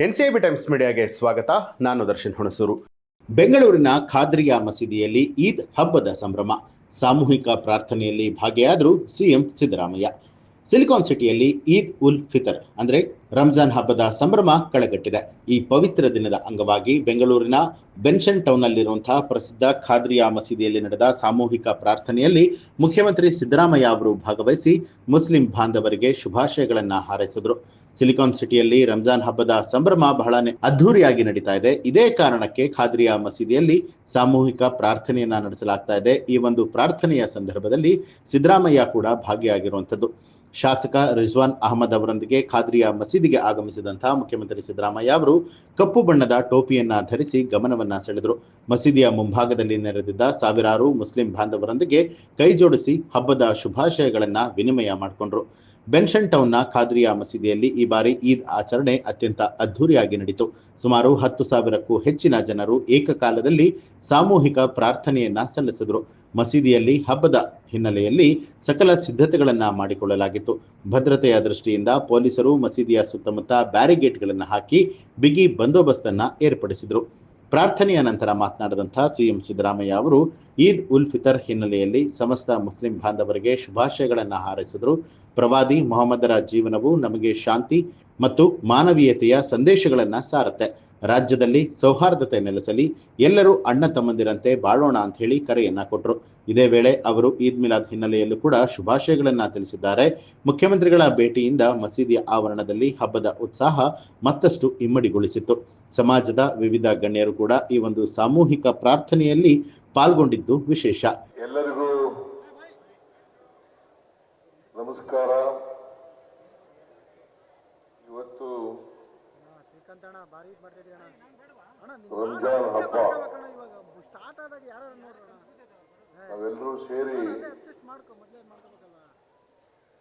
NCB times ಮೀಡಿಯಾಗೆ ಸ್ವಾಗತ. ನಾನು ದರ್ಶನ್ ಹುಣಸೂರು. ಬೆಂಗಳೂರಿನ ಖಾದ್ರಿಯಾ ಮಸೀದಿಯಲ್ಲಿ ಈದ್ ಹಬ್ಬದ ಸಂಭ್ರಮ. ಸಾಮೂಹಿಕ ಪ್ರಾರ್ಥನೆಯಲ್ಲಿ ಭಾಗಿಯಾದರು ಸಿಎಂ ಸಿದ್ದರಾಮಯ್ಯ. ಸಿಲಿಕಾನ್ ಸಿಟಿಯಲ್ಲಿ ಈದ್ ಉಲ್ ಫಿತರ್ ಅಂದರೆ ರಂಜಾನ್ ಹಬ್ಬದ ಸಂಭ್ರಮ ಕಳೆಗಟ್ಟಿದೆ. ಈ ಪವಿತ್ರ ದಿನದ ಅಂಗವಾಗಿ ಬೆಂಗಳೂರಿನ ಬೆನ್ಷನ್ ಟೌನ್ನಲ್ಲಿರುವಂತಹ ಪ್ರಸಿದ್ಧ ಖಾದ್ರಿಯಾ ಮಸೀದಿಯಲ್ಲಿ ನಡೆದ ಸಾಮೂಹಿಕ ಪ್ರಾರ್ಥನೆಯಲ್ಲಿ ಮುಖ್ಯಮಂತ್ರಿ ಸಿದ್ದರಾಮಯ್ಯ ಅವರು ಭಾಗವಹಿಸಿ ಮುಸ್ಲಿಂ ಬಾಂಧವರಿಗೆ ಶುಭಾಶಯಗಳನ್ನು ಹಾರೈಸಿದರು. ಸಿಲಿಕಾನ್ ಸಿಟಿಯಲ್ಲಿ ರಂಜಾನ್ ಹಬ್ಬದ ಸಂಭ್ರಮ ಬಹಳನೇ ಅದ್ಧೂರಿಯಾಗಿ ನಡೀತಾ ಇದೆ. ಇದೇ ಕಾರಣಕ್ಕೆ ಖಾದ್ರಿಯಾ ಮಸೀದಿಯಲ್ಲಿ ಸಾಮೂಹಿಕ ಪ್ರಾರ್ಥನೆಯನ್ನ ನಡೆಸಲಾಗ್ತಾ ಇದೆ. ಈ ಒಂದು ಪ್ರಾರ್ಥನೆಯ ಸಂದರ್ಭದಲ್ಲಿ ಸಿದ್ದರಾಮಯ್ಯ ಕೂಡ ಭಾಗಿಯಾಗಿರುವಂಥದ್ದು. ಶಾಸಕ ರಿಜ್ವಾನ್ ಅಹಮದ್ ಅವರೊಂದಿಗೆ ಖಾದ್ರಿಯಾ ಮಸೀದಿಗೆ ಆಗಮಿಸಿದಂತಹ ಮುಖ್ಯಮಂತ್ರಿ ಸಿದ್ದರಾಮಯ್ಯ ಅವರು ಕಪ್ಪು ಬಣ್ಣದ ಟೋಪಿಯನ್ನ ಧರಿಸಿ ಗಮನವನ್ನ ಸೆಳೆದರು. ಮಸೀದಿಯ ಮುಂಭಾಗದಲ್ಲಿ ನೆರೆದಿದ್ದ ಸಾವಿರಾರು ಮುಸ್ಲಿಂ ಬಾಂಧವರೊಂದಿಗೆ ಕೈ ಜೋಡಿಸಿ ಹಬ್ಬದ ಶುಭಾಶಯಗಳನ್ನ ವಿನಿಮಯ ಮಾಡಿಕೊಂಡ್ರು. ಬೆನ್ಷನ್ ಟೌನ್ನ ಖಾದ್ರಿಯಾ ಮಸೀದಿಯಲ್ಲಿ ಈ ಬಾರಿ ಈದ್ ಆಚರಣೆ ಅತ್ಯಂತ ಅದ್ಧೂರಿಯಾಗಿ ನಡೆಯಿತು. ಸುಮಾರು 10,000ಕ್ಕೂ ಹೆಚ್ಚಿನ ಜನರು ಏಕಕಾಲದಲ್ಲಿ ಸಾಮೂಹಿಕ ಪ್ರಾರ್ಥನೆಯನ್ನ ಸಲ್ಲಿಸಿದರು. ಮಸೀದಿಯಲ್ಲಿ ಹಬ್ಬದ ಹಿನ್ನೆಲೆಯಲ್ಲಿ ಸಕಲ ಸಿದ್ಧತೆಗಳನ್ನ ಮಾಡಿಕೊಳ್ಳಲಾಗಿತ್ತು. ಭದ್ರತೆಯ ದೃಷ್ಟಿಯಿಂದ ಪೊಲೀಸರು ಮಸೀದಿಯ ಸುತ್ತಮುತ್ತ ಬ್ಯಾರಿಗೇಡ್ಗಳನ್ನು ಹಾಕಿ ಬಿಗಿ ಬಂದೋಬಸ್ತನ್ನ ಏರ್ಪಡಿಸಿದರು. ಪ್ರಾರ್ಥನೆಯ ನಂತರ ಮಾತನಾಡಿದಂತಹ ಸಿಎಂ ಸಿದ್ದರಾಮಯ್ಯ ಅವರು ಈದ್ ಉಲ್ ಫಿತರ್ ಹಿನ್ನೆಲೆಯಲ್ಲಿ ಸಮಸ್ತ ಮುಸ್ಲಿಂ ಬಾಂಧವರಿಗೆ ಶುಭಾಶಯಗಳನ್ನು ಹಾರೈಸಿದರು. ಪ್ರವಾದಿ ಮೊಹಮ್ಮದರ ಜೀವನವು ನಮಗೆ ಶಾಂತಿ ಮತ್ತು ಮಾನವೀಯತೆಯ ಸಂದೇಶಗಳನ್ನು ಸಾರುತ್ತೆ. ರಾಜ್ಯದಲ್ಲಿ ಸೌಹಾರ್ದತೆ ನೆಲೆಸಲಿ, ಎಲ್ಲರೂ ಅಣ್ಣ ತಮ್ಮಂದಿರಂತೆ ಬಾಳೋಣ ಅಂತ ಹೇಳಿ ಕರೆಯನ್ನ ಕೊಟ್ಟರು. ಇದೇ ವೇಳೆ ಅವರು ಈದ್ ಮಿಲಾದ್ ಹಿನ್ನೆಲೆಯಲ್ಲೂ ಕೂಡ ಶುಭಾಶಯಗಳನ್ನ ತಿಳಿಸಿದ್ದಾರೆ. ಮುಖ್ಯಮಂತ್ರಿಗಳ ಭೇಟಿಯಿಂದ ಮಸೀದಿಯ ಆವರಣದಲ್ಲಿ ಹಬ್ಬದ ಉತ್ಸಾಹ ಮತ್ತಷ್ಟು ಇಮ್ಮಡಿಗೊಳಿಸಿತ್ತು. ಸಮಾಜದ ವಿವಿಧ ಗಣ್ಯರು ಕೂಡ ಈ ಒಂದು ಸಾಮೂಹಿಕ ಪ್ರಾರ್ಥನೆಯಲ್ಲಿ ಪಾಲ್ಗೊಂಡಿದ್ದು ವಿಶೇಷ. ಎಲ್ಲರಿಗೂ ನಮಸ್ಕಾರ. ಇವತ್ತು ರಂಜಾನ್ ಹಬ್ಬ. ನಾವೆಲ್ಲರೂ ಸೇರಿ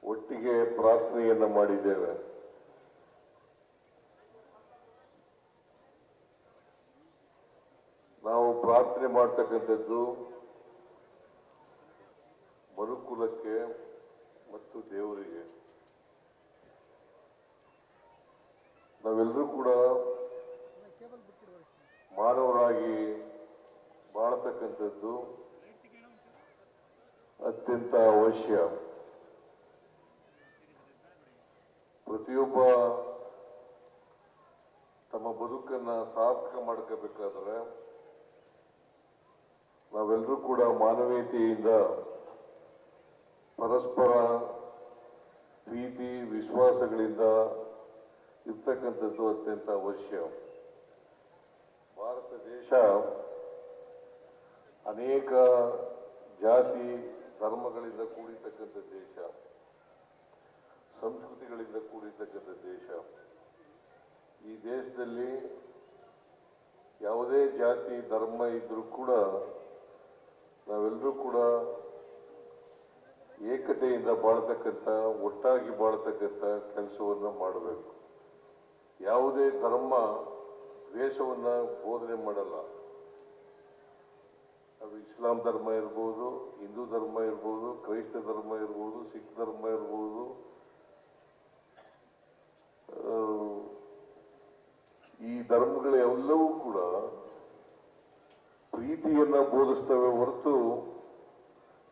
ಒಟ್ಟಿಗೆ ಪ್ರಾರ್ಥನೆಯನ್ನ ಮಾಡಿದ್ದೇವೆ. ನಾವು ಪ್ರಾರ್ಥನೆ ಮಾಡ್ತಕ್ಕಂಥದ್ದು ಮನುಕುಲಕ್ಕೆ ಮತ್ತು ದೇವರಿಗೆ. ನಾವೆಲ್ಲರೂ ಕೂಡ ಮಾನವರಾಗಿ ಬಾಳತಕ್ಕಂಥದ್ದು ಅತ್ಯಂತ ಅವಶ್ಯ. ಪ್ರತಿಯೊಬ್ಬ ತಮ್ಮ ಬದುಕನ್ನ ಸಾರ್ಥಕ ಮಾಡ್ಕೋಬೇಕಾದ್ರೆ ನಾವೆಲ್ಲರೂ ಕೂಡ ಮಾನವೀಯತೆಯಿಂದ ಪರಸ್ಪರ ಪ್ರೀತಿ ವಿಶ್ವಾಸಗಳಿಂದ ಇರ್ತಕ್ಕಂಥದ್ದು ಅತ್ಯಂತ ಅವಶ್ಯ. ಭಾರತ ದೇಶ ಅನೇಕ ಜಾತಿ ಧರ್ಮಗಳಿಂದ ಕೂಡಿರ್ತಕ್ಕಂಥ ದೇಶ, ಸಂಸ್ಕೃತಿಗಳಿಂದ ಕೂಡಿರ್ತಕ್ಕಂಥ ದೇಶ. ಈ ದೇಶದಲ್ಲಿ ಯಾವುದೇ ಜಾತಿ ಧರ್ಮ ಇದ್ರೂ ಕೂಡ ನಾವೆಲ್ಲರೂ ಕೂಡ ಏಕತೆಯಿಂದ ಬಾಳ್ತಕ್ಕಂಥ, ಒಟ್ಟಾಗಿ ಬಾಳ್ತಕ್ಕಂಥ ಕೆಲಸವನ್ನು ಮಾಡಬೇಕು. ಯಾವುದೇ ಧರ್ಮ ದ್ವೇಷವನ್ನ ಬೋಧನೆ ಮಾಡಲ್ಲ. ಅದು ಇಸ್ಲಾಂ ಧರ್ಮ ಇರ್ಬೋದು, ಹಿಂದೂ ಧರ್ಮ ಇರ್ಬೋದು, ಕ್ರೈಸ್ತ ಧರ್ಮ ಇರ್ಬೋದು, ಸಿಖ್ ಧರ್ಮ ಇರ್ಬೋದು. ಈ ಧರ್ಮಗಳೆಲ್ಲವೂ ಕೂಡ ಪ್ರೀತಿಯನ್ನ ಬೋಧಿಸ್ತವೆ ಹೊರತು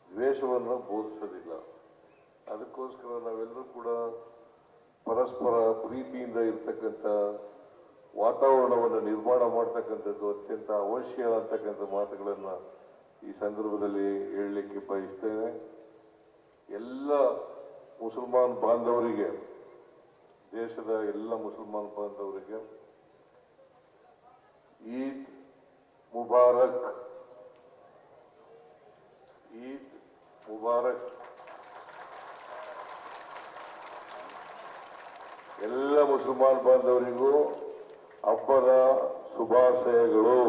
ದ್ವೇಷವನ್ನ ಬೋಧಿಸೋದಿಲ್ಲ. ಅದಕ್ಕೋಸ್ಕರ ನಾವೆಲ್ಲರೂ ಕೂಡ ಪರಸ್ಪರ ಪ್ರೀತಿಯಿಂದ ಇರ್ತಕ್ಕಂಥ ವಾತಾವರಣವನ್ನು ನಿರ್ಮಾಣ ಮಾಡ್ತಕ್ಕಂಥದ್ದು ಅತ್ಯಂತ ಅವಶ್ಯ ಅಂತಕ್ಕಂಥ ಮಾತುಗಳನ್ನ ಈ ಸಂದರ್ಭದಲ್ಲಿ ಹೇಳಲಿಕ್ಕೆ ಬಯಸ್ತೇನೆ. ಎಲ್ಲ ಮುಸಲ್ಮಾನ್ ಬಾಂಧವರಿಗೆ, ದೇಶದ ಎಲ್ಲ ಮುಸಲ್ಮಾನ್ ಬಾಂಧವರಿಗೆ ಈದ್ ಮುಬಾರಕ್. ಈದ್ ಮುಬಾರಕ್. ಎಲ್ಲ ಮುಸಲ್ಮಾನ್ ಬಾಂಧವರಿಗೂ ಹಬ್ಬದ ಶುಭಾಶಯಗಳು.